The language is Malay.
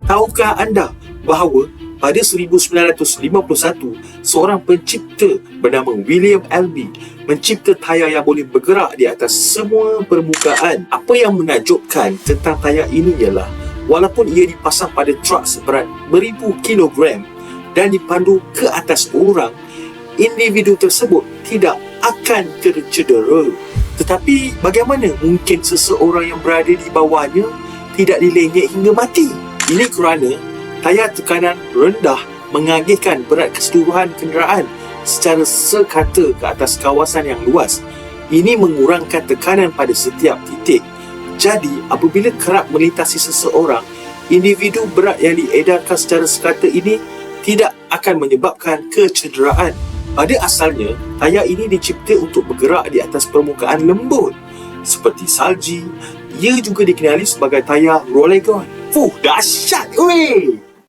Tahukah anda bahawa pada 1951, seorang pencipta bernama William Elby mencipta tayar yang boleh bergerak di atas semua permukaan. Apa yang menakjubkan tentang tayar ini ialah walaupun ia dipasang pada truk seberat beribu kilogram dan dipandu ke atas orang, individu tersebut tidak akan tercedera. Tetapi bagaimana mungkin seseorang yang berada di bawahnya tidak dilenyek hingga mati? Ini kerana tayar tekanan rendah mengagihkan berat keseluruhan kenderaan secara sekata ke atas kawasan yang luas. Ini mengurangkan tekanan pada setiap titik. Jadi, apabila kerap melintasi seseorang, individu berat yang diedarkan secara sekata ini tidak akan menyebabkan kecederaan. Pada asalnya, tayar ini dicipta untuk bergerak di atas permukaan lembut seperti salji. Ia juga dikenali sebagai tayar Rollagon. Dahsyat weh!